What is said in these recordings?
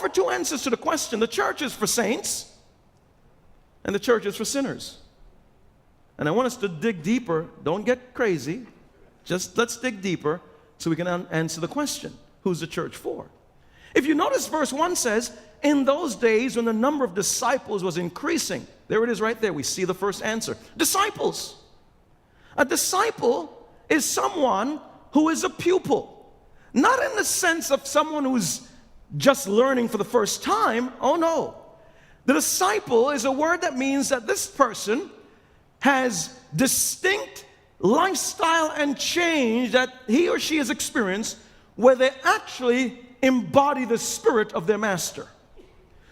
offer two answers to the question. The church is for saints, and the church is for sinners. And I want us to dig deeper. Don't get crazy. Just let's dig deeper so we can answer the question. Who's the church for? If you notice, verse 1 says, in those days when the number of disciples was increasing. There it is right there. We see the first answer. Disciples. A disciple is someone who is a pupil. Not in the sense of someone who's just learning for the first time. Oh no. The disciple is a word that means that this person has distinct lifestyle and change that he or she has experienced where they actually embody the spirit of their master.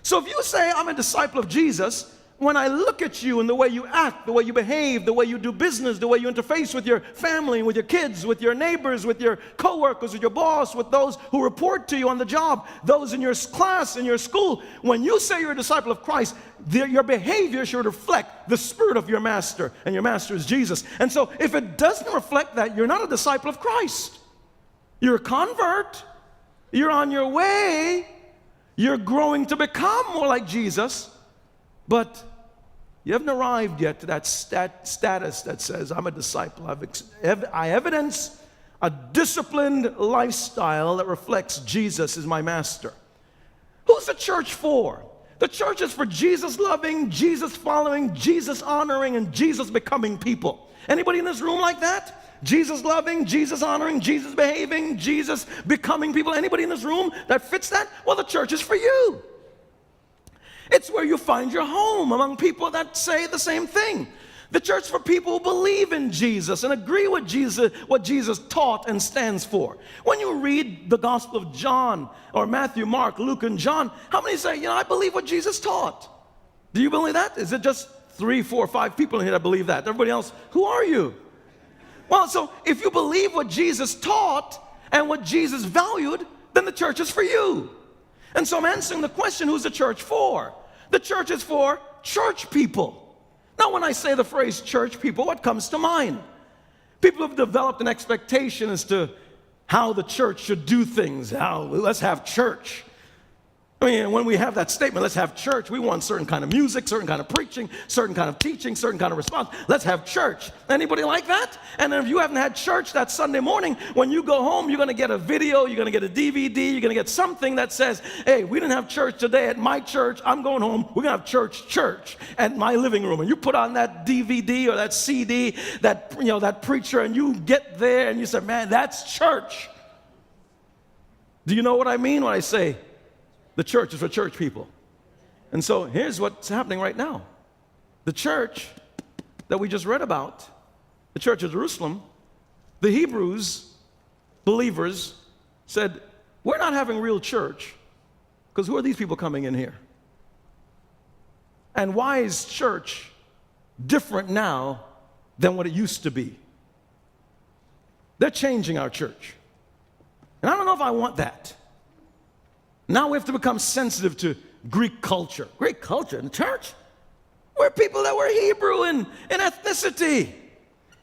So if you say, I'm a disciple of Jesus, when I look at you and the way you act, the way you behave, the way you do business, the way you interface with your family, with your kids, with your neighbors, with your coworkers, with your boss, with those who report to you on the job, those in your class, in your school, when you say you're a disciple of Christ, your behavior should reflect the spirit of your master, and your master is Jesus. And so if it doesn't reflect that, you're not a disciple of Christ. You're a convert. You're on your way. You're growing to become more like Jesus, but you haven't arrived yet to that status that says, I'm a disciple. I evidence a disciplined lifestyle that reflects Jesus as my master. Who's the church for? The church is for Jesus loving, Jesus following, Jesus honoring, and Jesus becoming people. Anybody in this room like that? Jesus loving, Jesus honoring, Jesus behaving, Jesus becoming people. Anybody in this room that fits that? Well, the church is for you. It's where you find your home among people that say the same thing. The church for people who believe in Jesus and agree with Jesus, what Jesus taught and stands for. When you read the Gospel of John or Matthew, Mark, Luke, and John, how many say, I believe what Jesus taught? Do you believe that? Is it just 3, 4, 5 people in here that believe that? Everybody else, who are you? Well, so if you believe what Jesus taught and what Jesus valued, then the church is for you. And so I'm answering the question, who's the church for? The church is for church people. Now, when I say the phrase church people, what comes to mind? People have developed an expectation as to how the church should do things. Let's have church. I mean, when we have that statement, let's have church, we want certain kind of music, certain kind of preaching, certain kind of teaching, certain kind of response. Let's have church. Anybody like that? And if you haven't had church that Sunday morning, when you go home, you're going to get a video, you're going to get a DVD, you're going to get something that says, hey, we didn't have church today at my church. I'm going home. We're going to have church at my living room. And you put on that DVD or that CD, that preacher, and you get there and you say, man, that's church. Do you know what I mean when I say the church is for church people? And so here's what's happening right now. The church that we just read about, the church of Jerusalem, the Hebrews, believers, said, we're not having real church because who are these people coming in here? And why is church different now than what it used to be? They're changing our church. And I don't know if I want that. Now we have to become sensitive to Greek culture. Greek culture in the church? We're people that were Hebrew in ethnicity.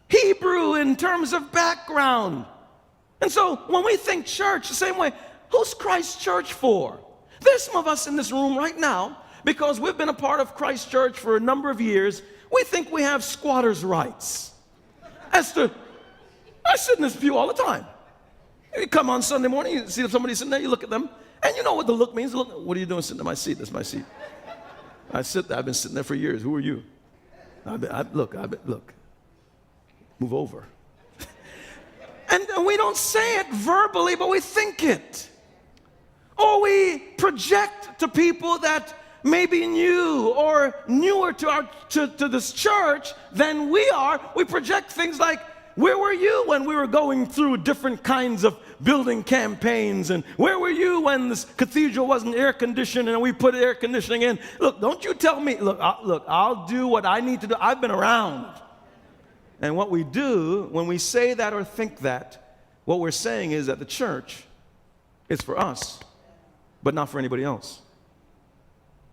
Hebrew in terms of background. And so when we think church the same way, who's Christ's church for? There's some of us in this room right now, because we've been a part of Christ's church for a number of years, we think we have squatters' rights. I sit in this pew all the time. You come on Sunday morning, you see somebody sitting there, you look at them, and you know what the look means. Look, what are you doing sitting in my seat? This is my seat. I've been sitting there for years. Who are you? Look. Move over. And we don't say it verbally, but we think it. Or we project to people that may be new or newer to this church than we are. We project things like, where were you when we were going through different kinds of building campaigns? And where were you when this cathedral wasn't air conditioned and we put air conditioning in? Look, don't you tell me, I'll do what I need to do. I've been around. And what we do when we say that or think that, what we're saying is that the church is for us, but not for anybody else.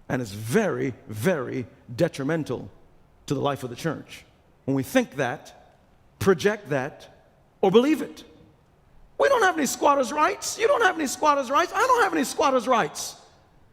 And it's very, very detrimental to the life of the church when we think that, project that, or believe it. We don't have any squatters' rights. You don't have any squatters' rights. I don't have any squatters' rights.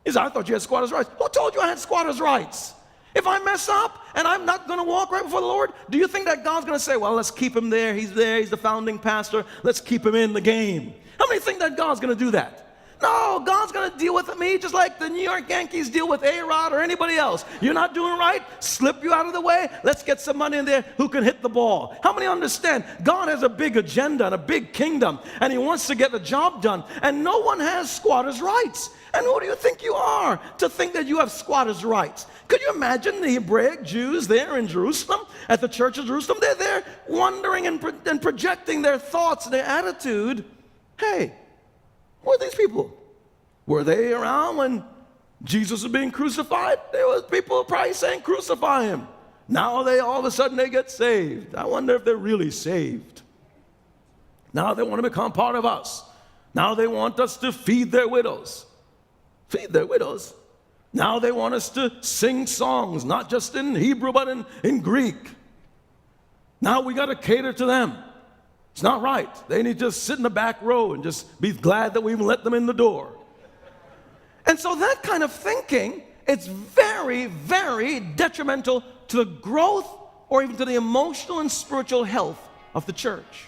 He said, I thought you had squatters' rights. Who told you I had squatters' rights? If I mess up and I'm not going to walk right before the Lord, do you think that God's going to say, well, let's keep him there, he's the founding pastor, let's keep him in the game? How many think that God's going to do that? No, God's going to deal with me just like the New York Yankees deal with A-Rod or anybody else. You're not doing right, slip you out of the way, let's get somebody in there who can hit the ball. How many understand God has a big agenda and a big kingdom, and he wants to get the job done, and no one has squatters' rights. And who do you think you are to think that you have squatters' rights? Could you imagine the Hebraic Jews there in Jerusalem, at the church of Jerusalem? They're there wondering and projecting their thoughts and their attitude. Hey, who are these people? Were they around when Jesus was being crucified? There was people probably saying, crucify him. Now all of a sudden they get saved. I wonder if they're really saved. Now they want to become part of us. Now they want us to feed their widows. Feed their widows. Now they want us to sing songs, not just in Hebrew, but in Greek. Now we got to cater to them. It's not right. They need to just sit in the back row and just be glad that we even let them in the door. And so that kind of thinking, it's very, very detrimental to the growth or even to the emotional and spiritual health of the church.